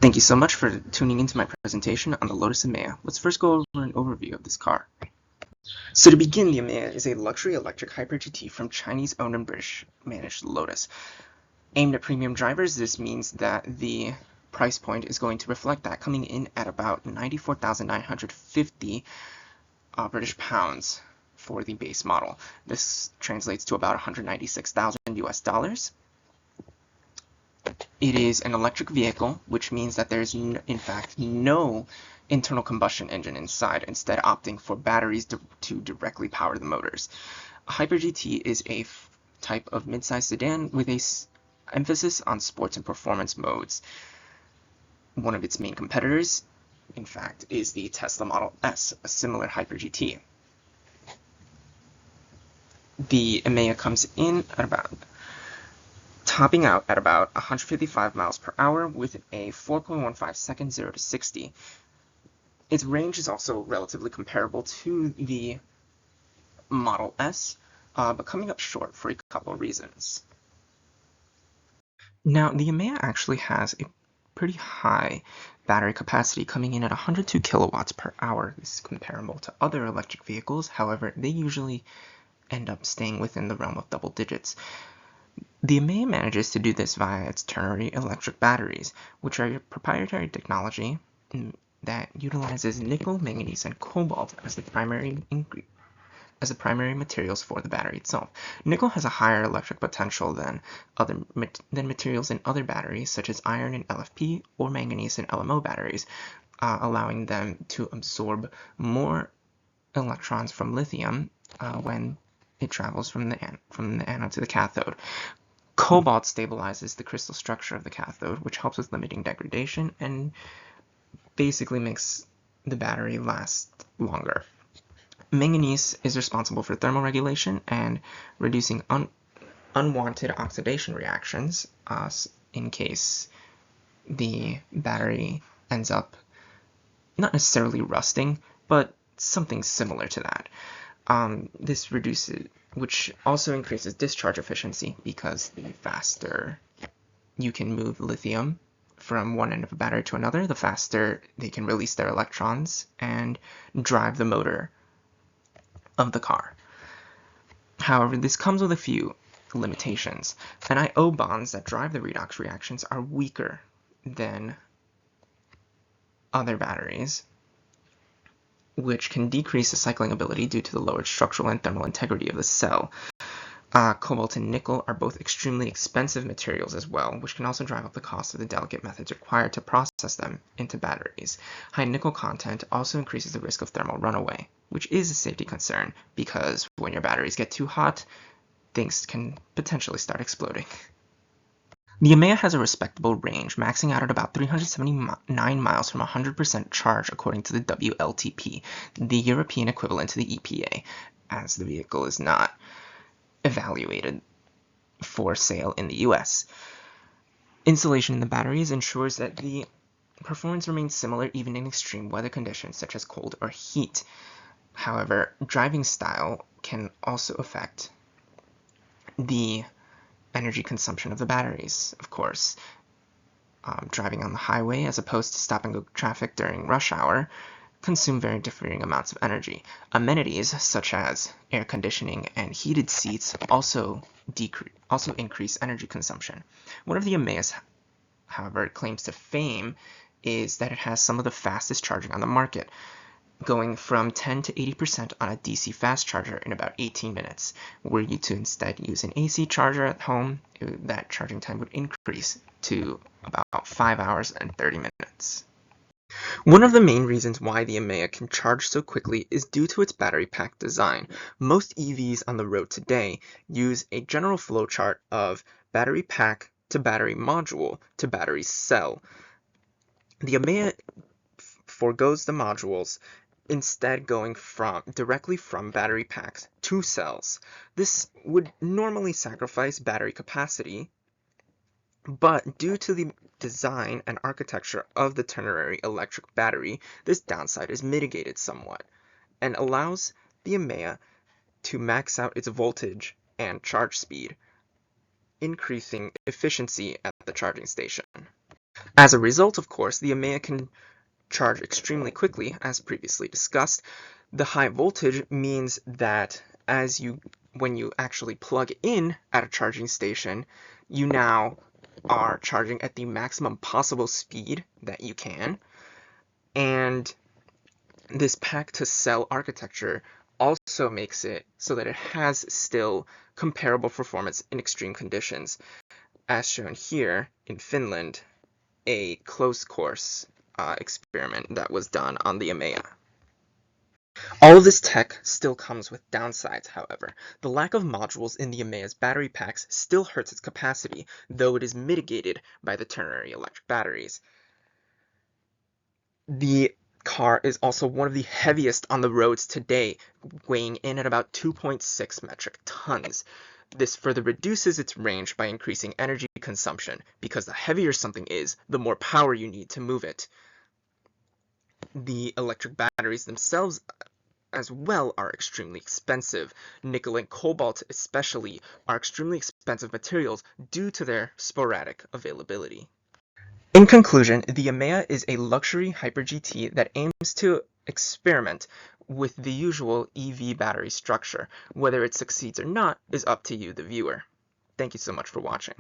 Thank you so much for tuning into my presentation on the Lotus Emeya. Let's first go over an overview of this car. So to begin, the Emeya is a luxury electric hyper GT from Chinese-owned and British-managed Lotus. Aimed at premium drivers, this means that the price point is going to reflect that, coming in at about 94,950 British pounds for the base model. This translates to about 196,000 US dollars. It is an electric vehicle, which means that there's in fact no internal combustion engine inside, instead opting for batteries to directly power the motors. A Hyper GT is a type of mid-sized sedan with a emphasis on sports and performance modes. One of its main competitors, in fact, is the Tesla Model S, a similar Hyper GT. The Emeya comes in at topping out at about 155 miles per hour with a 4.15 second 0 to 60. Its range is also relatively comparable to the Model S, but coming up short for a couple of reasons. Now, the Emeya actually has a pretty high battery capacity, coming in at 102 kilowatts per hour. This is comparable to other electric vehicles. However, they usually end up staying within the realm of double digits. The Emeya manages to do this via its ternary electric batteries, which are a proprietary technology that utilizes nickel, manganese, and cobalt as the primary materials for the battery itself. Nickel has a higher electric potential than materials in other batteries, such as iron in LFP or manganese in LMO batteries, allowing them to absorb more electrons from lithium when it travels from the anode to the cathode. Cobalt stabilizes the crystal structure of the cathode, which helps with limiting degradation and basically makes the battery last longer. Manganese is responsible for thermal regulation and reducing unwanted oxidation reactions in case the battery ends up not necessarily rusting, but something similar to that. Which also increases discharge efficiency, because the faster you can move lithium from one end of a battery to another, the faster they can release their electrons and drive the motor of the car. However, this comes with a few limitations. NiO bonds that drive the redox reactions are weaker than other batteries, which can decrease the cycling ability due to the lowered structural and thermal integrity of the cell. Cobalt and nickel are both extremely expensive materials as well, which can also drive up the cost of the delicate methods required to process them into batteries. High nickel content also increases the risk of thermal runaway, which is a safety concern, because when your batteries get too hot, things can potentially start exploding. The Emeya has a respectable range, maxing out at about 379 miles from 100% charge according to the WLTP, the European equivalent to the EPA, as the vehicle is not evaluated for sale in the US. Insulation in the batteries ensures that the performance remains similar even in extreme weather conditions such as cold or heat. However, driving style can also affect the energy consumption of the batteries, of course. Driving on the highway as opposed to stop-and-go traffic during rush hour consume very differing amounts of energy. Amenities such as air conditioning and heated seats also increase energy consumption. One of the Emeya's, however, claims to fame is that it has some of the fastest charging on the market, going from 10 to 80% on a DC fast charger in about 18 minutes. Were you to instead use an AC charger at home, that charging time would increase to about 5 hours and 30 minutes. One of the main reasons why the Emeya can charge so quickly is due to its battery pack design. Most EVs on the road today use a general flowchart of battery pack to battery module to battery cell. The Emeya forgoes the modules, instead going directly from battery packs to cells. This would normally sacrifice battery capacity, but due to the design and architecture of the ternary electric battery, this downside is mitigated somewhat and allows the Emeya to max out its voltage and charge speed, increasing efficiency at the charging station. As a result, of course, the Emeya can charge extremely quickly, as previously discussed. The high voltage means that when you actually plug in at a charging station, you now are charging at the maximum possible speed that you can. And this pack-to-cell architecture also makes it so that it has still comparable performance in extreme conditions, as shown here in Finland, a closed course experiment that was done on the Emeya. All of this tech still comes with downsides, however. The lack of modules in the Emeya's battery packs still hurts its capacity, though it is mitigated by the ternary electric batteries. The car is also one of the heaviest on the roads today, weighing in at about 2.6 metric tons. This further reduces its range by increasing energy consumption, because the heavier something is, the more power you need to move it. The electric batteries themselves as well are extremely expensive. Nickel and cobalt especially are extremely expensive materials due to their sporadic availability. In conclusion, the Emeya is a luxury Hyper GT that aims to experiment with the usual EV battery structure. Whether it succeeds or not is up to you, the viewer. Thank you so much for watching.